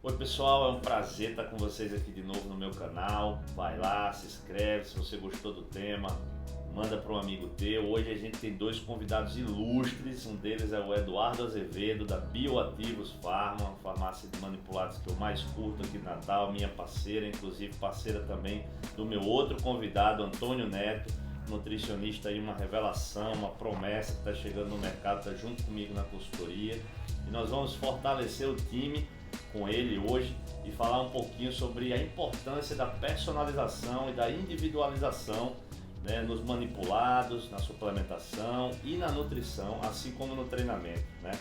Oi pessoal, é um prazer estar com vocês aqui de novo no meu canal. Vai lá, se inscreve se você gostou do tema, manda para um amigo teu. Hoje a gente tem dois convidados ilustres, um deles é o Eduardo Azevedo da Bioativos Farma, uma farmácia de manipulados que eu mais curto aqui em Natal, minha parceira, inclusive parceira também do meu outro convidado, Antônio Neto, nutricionista aí, uma revelação, uma promessa que está chegando no mercado, está junto comigo na consultoria e nós vamos fortalecer o time com ele hoje e falar um pouquinho sobre a importância da personalização e da individualização, né, nos manipulados, na suplementação e na nutrição, assim como no treinamento, né?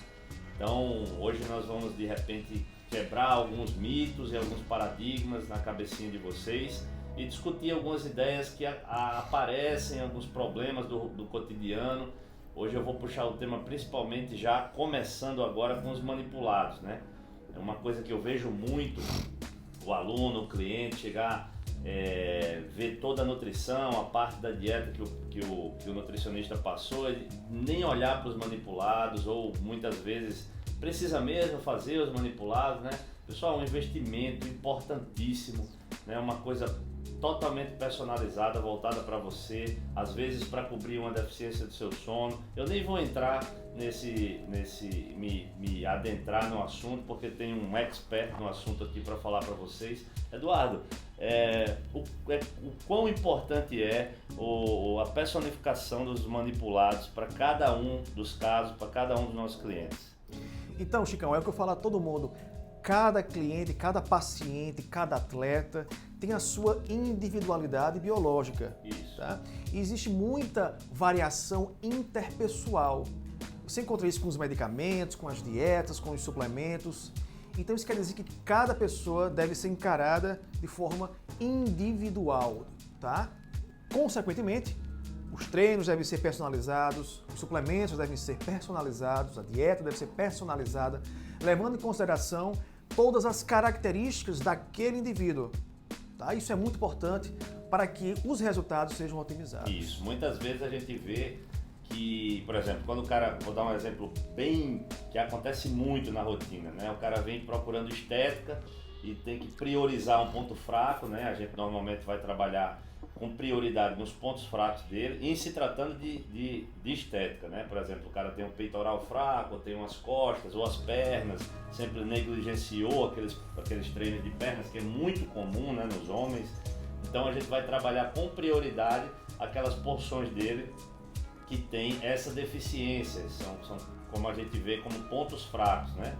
Então hoje nós vamos de repente quebrar alguns mitos e alguns paradigmas na cabecinha de vocês e discutir algumas ideias que aparecem, alguns problemas do cotidiano. Hoje eu vou puxar o tema principalmente já começando agora com os manipulados, né? É uma coisa que eu vejo muito, o aluno, o cliente chegar, ver toda a nutrição, a parte da dieta que o nutricionista passou, ele nem olhar para os manipulados ou muitas vezes precisa mesmo fazer os manipulados, né? Pessoal, um investimento importantíssimo, né? Uma coisa totalmente personalizada, voltada para você, às vezes para cobrir uma deficiência do seu sono. Eu nem vou entrar me adentrar no assunto, porque tem um expert no assunto aqui para falar para vocês. Eduardo, o quão importante é a personificação dos manipulados para cada um dos casos, para cada um dos nossos clientes? Então, Chicão, é o que eu falo a todo mundo. Cada cliente, cada paciente, cada atleta tem a sua individualidade biológica. Isso. Tá? E existe muita variação interpessoal. Você encontra isso com os medicamentos, com as dietas, com os suplementos. Então isso quer dizer que cada pessoa deve ser encarada de forma individual, tá? Consequentemente, os treinos devem ser personalizados, os suplementos devem ser personalizados, a dieta deve ser personalizada, levando em consideração todas as características daquele indivíduo. Tá? Isso é muito importante para que os resultados sejam otimizados. Isso, muitas vezes a gente vê que, por exemplo, quando o cara, vou dar um exemplo bem que acontece muito na rotina, né? O cara vem procurando estética e tem que priorizar um ponto fraco, né? A gente normalmente vai trabalhar com prioridade nos pontos fracos dele, em se tratando de estética, né? Por exemplo, o cara tem um peitoral fraco, ou tem umas costas, ou as pernas, sempre negligenciou aqueles treinos de pernas, que é muito comum, né, nos homens. Então a gente vai trabalhar com prioridade aquelas porções dele que tem essa deficiência, são como a gente vê como pontos fracos, né?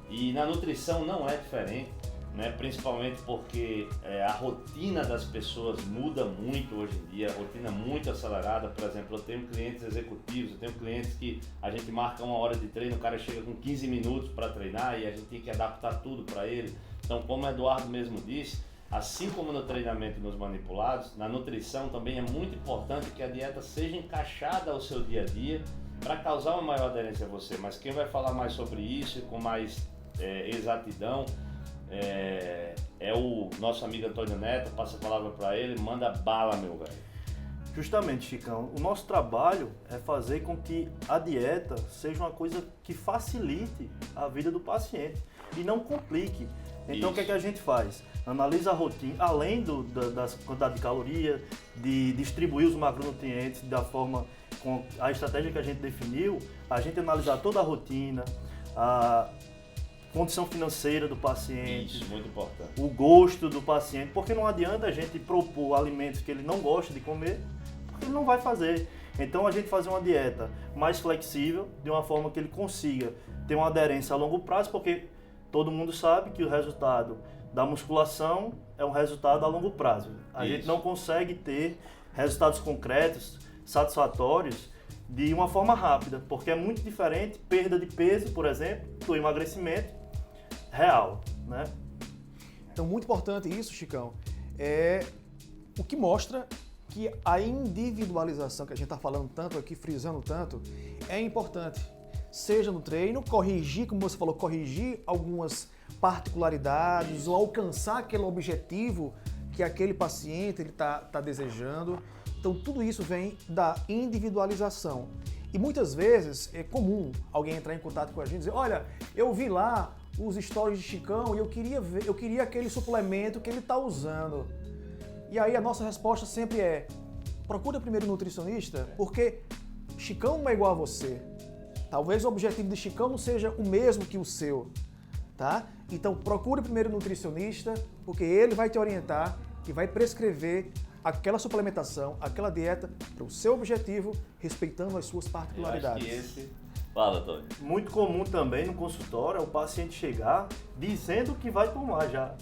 E na nutrição não é diferente, né? Principalmente porque a rotina das pessoas muda muito hoje em dia, a rotina é muito acelerada. Por exemplo, eu tenho clientes executivos, eu tenho clientes que a gente marca uma hora de treino, o cara chega com 15 minutos para treinar e a gente tem que adaptar tudo para ele. Então, como o Eduardo mesmo disse, assim como no treinamento e nos manipulados, na nutrição também é muito importante que a dieta seja encaixada ao seu dia a dia para causar uma maior aderência a você. Mas quem vai falar mais sobre isso e com mais exatidão é o nosso amigo Antônio Neto. Passa a palavra para ele, manda bala, meu velho. Justamente, Chicão, o nosso trabalho é fazer com que a dieta seja uma coisa que facilite a vida do paciente e não complique. Então, o que é que a gente faz? Analisa a rotina, além das quantidades de caloria, de distribuir os macronutrientes da forma, com a estratégia que a gente definiu, a gente analisar toda a rotina, a condição financeira do paciente, Isso, muito importante. o gosto do paciente, porque não adianta a gente propor alimentos que ele não gosta de comer, porque ele não vai fazer. Então a gente fazer uma dieta mais flexível, de uma forma que ele consiga ter uma aderência a longo prazo, porque todo mundo sabe que o resultado da musculação é um resultado a longo prazo. A gente não consegue ter resultados concretos, satisfatórios, de uma forma rápida, porque é muito diferente perda de peso, por exemplo, do emagrecimento real, né? Então, muito importante isso, Chicão, é o que mostra que a individualização que a gente está falando tanto aqui, frisando tanto, é importante. Seja no treino, corrigir, como você falou, corrigir algumas particularidades ou alcançar aquele objetivo que aquele paciente está desejando. Então, tudo isso vem da individualização. E muitas vezes é comum alguém entrar em contato com a gente e dizer: olha, eu vi lá os stories de Chicão e eu queria aquele suplemento que ele está usando. E aí a nossa resposta sempre é: procura primeiro um nutricionista, porque Chicão não é igual a você. Talvez o objetivo de Chicão não seja o mesmo que o seu, tá? Então procure primeiro um nutricionista, porque ele vai te orientar e vai prescrever aquela suplementação, aquela dieta para o seu objetivo, respeitando as suas particularidades. Eu acho que esse... Fala, Tony. Muito comum também no consultório é o paciente chegar dizendo que vai tomar já.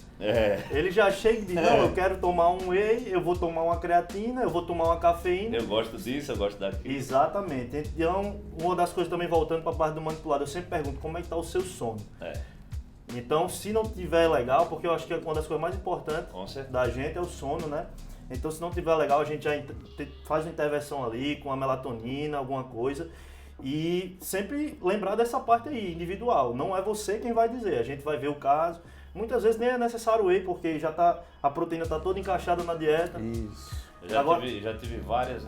Ele já chega e diz, não, eu quero tomar um whey, eu vou tomar uma creatina, eu vou tomar uma cafeína. Eu gosto disso, eu gosto daquilo. Exatamente. Então, uma das coisas também, voltando para a parte do manipulado, eu sempre pergunto como é que está o seu sono. Então, se não tiver legal, porque eu acho que uma das coisas mais importantes da gente é o sono, né? Então, se não tiver legal, a gente já faz uma intervenção ali com a melatonina, alguma coisa. E sempre lembrar dessa parte aí, individual. Não é você quem vai dizer, a gente vai ver o caso. Muitas vezes nem é necessário whey, porque já a proteína está toda encaixada na dieta. Isso. Eu já tive várias,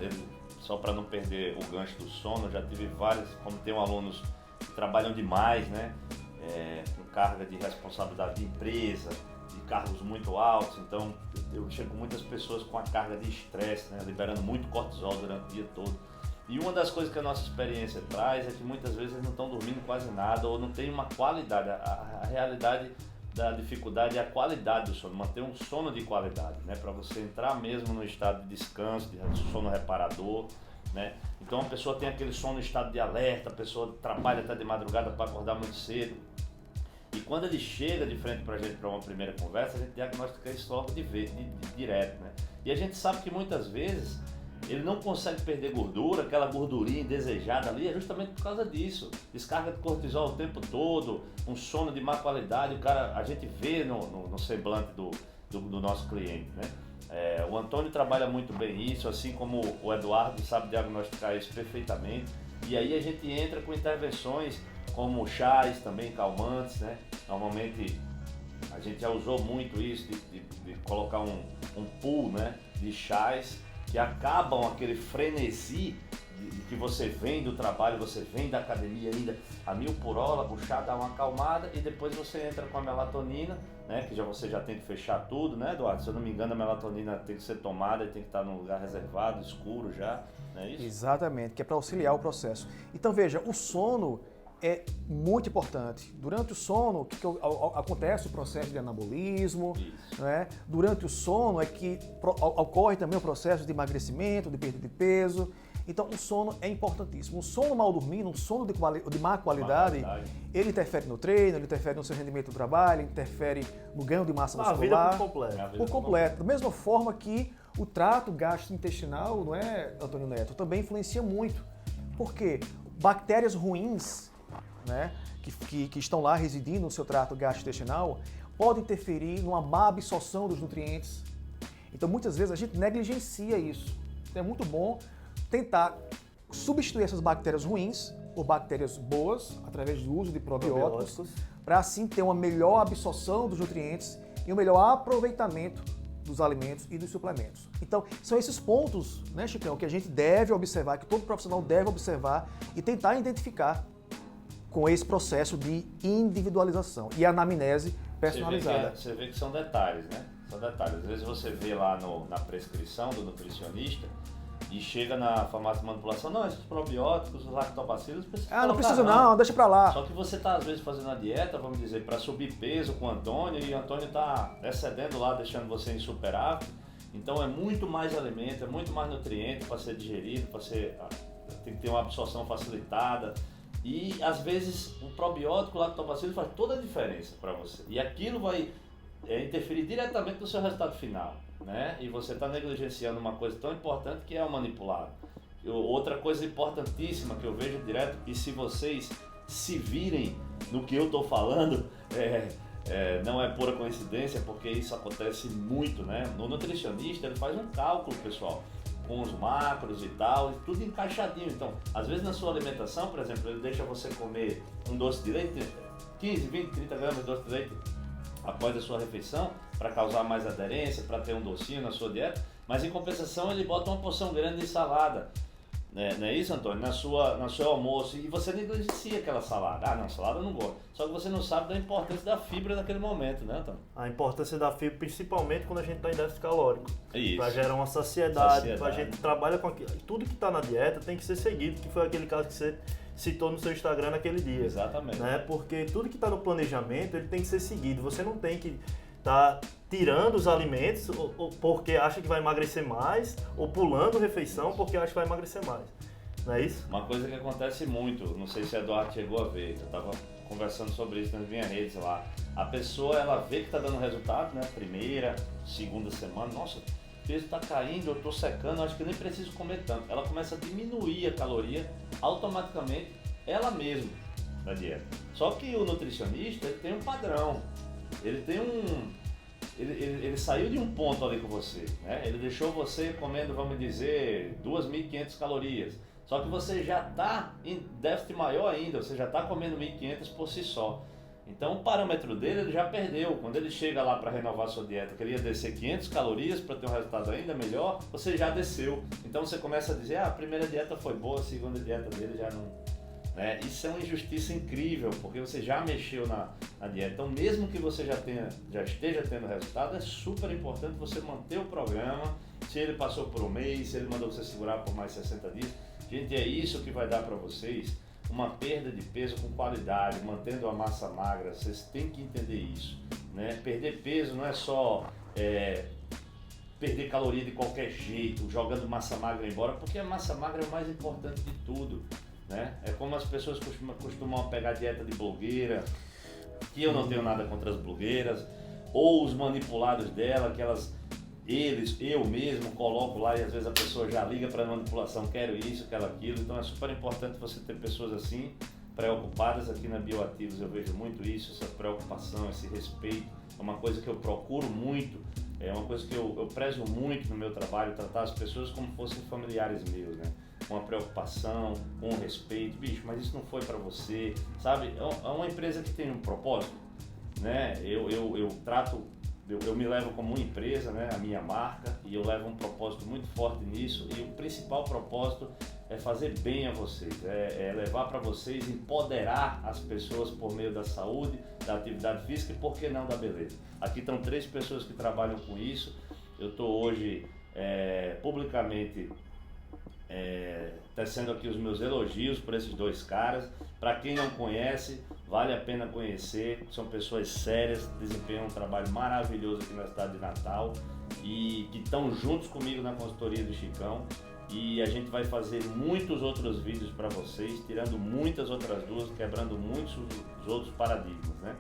só para não perder o gancho do sono, já tive várias, como tem alunos que trabalham demais, né? Com carga de responsabilidade de empresa, de cargos muito altos, então eu chego com muitas pessoas com a carga de estresse, né? Liberando muito cortisol durante o dia todo. E uma das coisas que a nossa experiência traz é que muitas vezes eles não estão dormindo quase nada ou não tem uma qualidade. A realidade da dificuldade é a qualidade do sono, manter um sono de qualidade, né? Para você entrar mesmo no estado de descanso, de sono reparador, né? Então a pessoa tem aquele sono em estado de alerta, a pessoa trabalha até de madrugada para acordar muito cedo. E quando ele chega de frente para a gente para uma primeira conversa, a gente diagnostica isso logo direto, né? E a gente sabe que muitas vezes ele não consegue perder gordura, aquela gordurinha indesejada ali, é justamente por causa disso. Descarga de cortisol o tempo todo, um sono de má qualidade, a gente vê no semblante do nosso cliente, né? O Antônio trabalha muito bem isso, assim como o Eduardo sabe diagnosticar isso perfeitamente. E aí a gente entra com intervenções como chás, também calmantes, né? Normalmente a gente já usou muito isso de colocar um pool, né, de chás que acabam aquele frenesi de que você vem do trabalho, você vem da academia ainda a 1000 por hora, o chá dá uma acalmada e depois você entra com a melatonina, né, que você já tem que fechar tudo, né, Eduardo? Se eu não me engano, a melatonina tem que ser tomada e tem que estar num lugar reservado, escuro já, não é isso? Exatamente, que é para auxiliar o processo. Então veja, o sono é muito importante. Durante o sono, acontece o processo de anabolismo, né? Durante o sono é que ocorre também o processo de emagrecimento, de perda de peso. Então o sono é importantíssimo. Um sono mal dormido, um sono de má qualidade, ele interfere no treino, ele interfere no seu rendimento do trabalho, ele interfere no ganho de massa muscular. A vida por completo. Por completo. Da mesma forma que o trato gastrointestinal, não é, Antônio Neto, também influencia muito. Por quê? Bactérias ruins, né, que estão lá residindo no seu trato gastrointestinal, podem interferir numa má absorção dos nutrientes. Então, muitas vezes, a gente negligencia isso. Então, é muito bom tentar substituir essas bactérias ruins por bactérias boas, através do uso de probióticos, para assim ter uma melhor absorção dos nutrientes e um melhor aproveitamento dos alimentos e dos suplementos. Então, são esses pontos, né, Chicão, que a gente deve observar, que todo profissional deve observar e tentar identificar com esse processo de individualização e anamnese personalizada. Você vê que são detalhes, né? São detalhes. Às vezes você vê lá na prescrição do nutricionista e chega na farmácia de manipulação, não, esses probióticos, os lactobacilos, não precisa não, deixa pra lá. Só que você está às vezes fazendo a dieta, vamos dizer, para subir peso com o Antônio e o Antônio está excedendo lá, deixando você insuperável. Então é muito mais alimento, é muito mais nutriente para ser digerido, tem que ter uma absorção facilitada. E às vezes o probiótico, o lactobacillus faz toda a diferença para você. E aquilo vai interferir diretamente no seu resultado final, né? E você está negligenciando uma coisa tão importante que é o manipulado. Outra coisa importantíssima que eu vejo direto, e se vocês se virem no que eu estou falando, não é pura coincidência, porque isso acontece muito, né? No nutricionista ele faz um cálculo, pessoal, com os macros e tal, e tudo encaixadinho. Então, às vezes na sua alimentação, por exemplo, ele deixa você comer um doce de leite, 15, 20, 30 gramas de doce de leite após a sua refeição, para causar mais aderência, para ter um docinho na sua dieta, mas em compensação ele bota uma porção grande de salada. Não é isso, Antônio? No seu almoço, e você negligencia aquela salada. Ah, não, salada eu não gosto. Só que você não sabe da importância da fibra naquele momento, né, Antônio? A importância da fibra, principalmente quando a gente está em déficit calórico. Isso. Para gerar uma saciedade. A gente trabalha com aquilo. Tudo que está na dieta tem que ser seguido, que foi aquele caso que você citou no seu Instagram naquele dia. Exatamente. Né? Porque tudo que está no planejamento, ele tem que ser seguido. Você não tem que estar tirando os alimentos ou porque acha que vai emagrecer mais, ou pulando refeição porque acha que vai emagrecer mais. Não é isso? Uma coisa que acontece muito, não sei se o Eduardo chegou a ver, eu estava conversando sobre isso nas minhas redes lá. A pessoa, ela vê que está dando resultado, né? Primeira, segunda semana, nossa, o peso está caindo, eu estou secando, acho que eu nem preciso comer tanto. Ela começa a diminuir a caloria automaticamente, ela mesma, da dieta. Só que o nutricionista, ele tem um padrão, ele tem Ele saiu de um ponto ali com você, né? Ele deixou você comendo, vamos dizer, 2.500 calorias. Só que você já está em déficit maior ainda, você já está comendo 1.500 por si só. Então o parâmetro dele ele já perdeu. Quando ele chega lá para renovar sua dieta, queria descer 500 calorias para ter um resultado ainda melhor, você já desceu. Então você começa a dizer, a primeira dieta foi boa, a segunda dieta dele já não... Isso é uma injustiça incrível, porque você já mexeu na dieta. Então, mesmo que você já esteja tendo resultado, é super importante você manter o programa. Se ele passou por um mês, se ele mandou você segurar por mais 60 dias. Gente, é isso que vai dar para vocês uma perda de peso com qualidade, mantendo a massa magra. Vocês têm que entender isso, né? Perder peso não é só perder caloria de qualquer jeito, jogando massa magra embora, porque a massa magra é o mais importante de tudo. Né? É como as pessoas costumam pegar dieta de blogueira, que eu não tenho nada contra as blogueiras, ou os manipulados dela, que eu mesmo coloco lá e às vezes a pessoa já liga para a manipulação, quero isso, quero aquilo. Então é super importante você ter pessoas assim, preocupadas. Aqui na Bioativos eu vejo muito isso, essa preocupação, esse respeito. É uma coisa que eu procuro muito, é uma coisa que eu prezo muito no meu trabalho, tratar as pessoas como fossem familiares meus, né? Com a preocupação, com o respeito. Bicho, mas isso não foi para você, sabe? É uma empresa que tem um propósito, né? Eu me levo como uma empresa, né? A minha marca, e eu levo um propósito muito forte nisso, e o principal propósito é fazer bem a vocês, é levar para vocês, empoderar as pessoas por meio da saúde, da atividade física e, por que não, da beleza. Aqui estão 3 pessoas que trabalham com isso. Eu estou hoje publicamente tecendo aqui os meus elogios por esses 2 caras. Para quem não conhece, vale a pena conhecer. São pessoas sérias, desempenham um trabalho maravilhoso aqui na cidade de Natal e que estão juntos comigo na consultoria do Chicão. E a gente vai fazer muitos outros vídeos para vocês, tirando muitas outras dúvidas, quebrando muitos os outros paradigmas, né?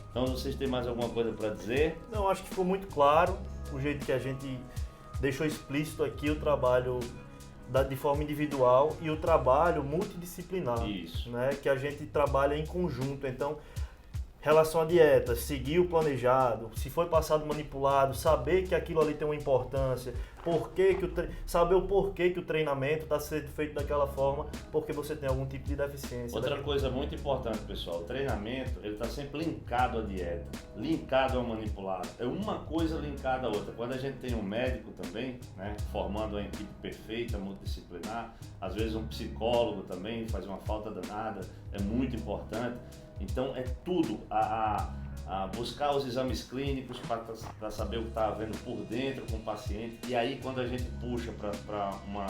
Então, vocês têm mais alguma coisa para dizer? Não, acho que ficou muito claro o jeito que a gente deixou explícito aqui o trabalho de forma individual e o trabalho multidisciplinar. Isso. Né? Que a gente trabalha em conjunto. Então, relação à dieta, seguir o planejado, se foi passado manipulado, saber que aquilo ali tem uma importância, saber o porquê que o treinamento está sendo feito daquela forma, porque você tem algum tipo de deficiência. Outra coisa muito importante, pessoal, o treinamento ele está sempre linkado à dieta, linkado ao manipulado. É uma coisa linkada à outra. Quando a gente tem um médico também, né, formando uma equipe perfeita, multidisciplinar, às vezes um psicólogo também faz uma falta danada, é muito importante. Então é tudo, a buscar os exames clínicos para saber o que está havendo por dentro com o paciente. E aí quando a gente puxa para uma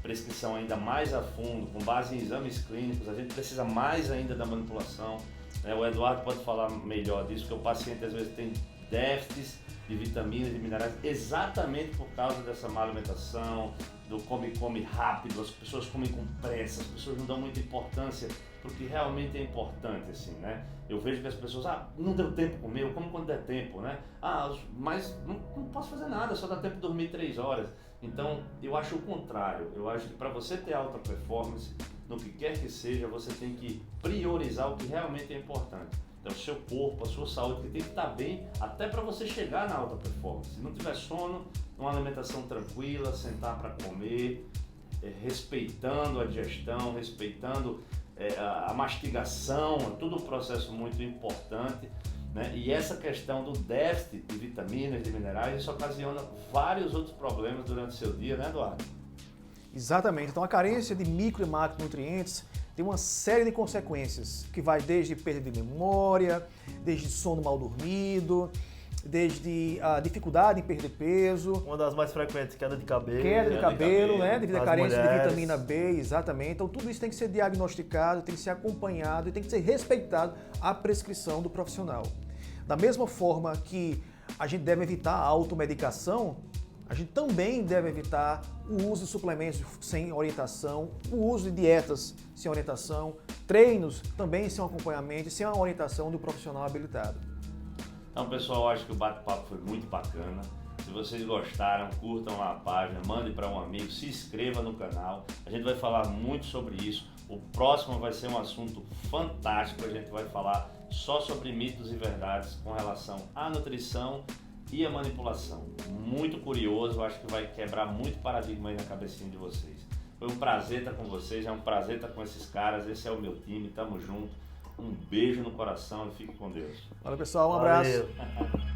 prescrição ainda mais a fundo, com base em exames clínicos, a gente precisa mais ainda da manipulação. O Eduardo pode falar melhor disso, porque o paciente às vezes tem déficits de vitaminas, de minerais, exatamente por causa dessa má alimentação, do come rápido, as pessoas comem com pressa, as pessoas não dão muita importância porque realmente é importante, assim, né? Eu vejo que as pessoas, não deu tempo de comer, eu como quando der tempo, né? Mas não posso fazer nada, só dá tempo de dormir 3 horas. Então, eu acho o contrário. Eu acho que para você ter alta performance, no que quer que seja, você tem que priorizar o que realmente é importante. Então, o seu corpo, a sua saúde, que tem que estar bem até para você chegar na alta performance. Se não tiver sono, uma alimentação tranquila, sentar para comer, respeitando a digestão, respeitando a mastigação, é tudo um processo muito importante, né? E essa questão do déficit de vitaminas, de minerais, isso ocasiona vários outros problemas durante o seu dia, né, Eduardo? Exatamente. Então a carência de micro e macronutrientes tem uma série de consequências, que vai desde perda de memória, desde sono mal dormido, desde a dificuldade em perder peso. Uma das mais frequentes, queda de cabelo. Queda de cabelo, né? Devido à carência de mulheres. vitamina B, exatamente. Então tudo isso tem que ser diagnosticado, tem que ser acompanhado e tem que ser respeitado a prescrição do profissional. Da mesma forma que a gente deve evitar a automedicação, a gente também deve evitar o uso de suplementos sem orientação, o uso de dietas sem orientação, treinos também sem acompanhamento, sem a orientação do profissional habilitado. Então, pessoal, acho que o bate-papo foi muito bacana. Se vocês gostaram, curtam lá a página, mandem para um amigo, se inscreva no canal. A gente vai falar muito sobre isso. O próximo vai ser um assunto fantástico. A gente vai falar só sobre mitos e verdades com relação à nutrição e a manipulação. Muito curioso, acho que vai quebrar muito paradigma aí na cabecinha de vocês. Foi um prazer estar com vocês, é um prazer estar com esses caras, esse é o meu time, tamo junto. Um beijo no coração e fique com Deus. Valeu, pessoal, um abraço. Valeu.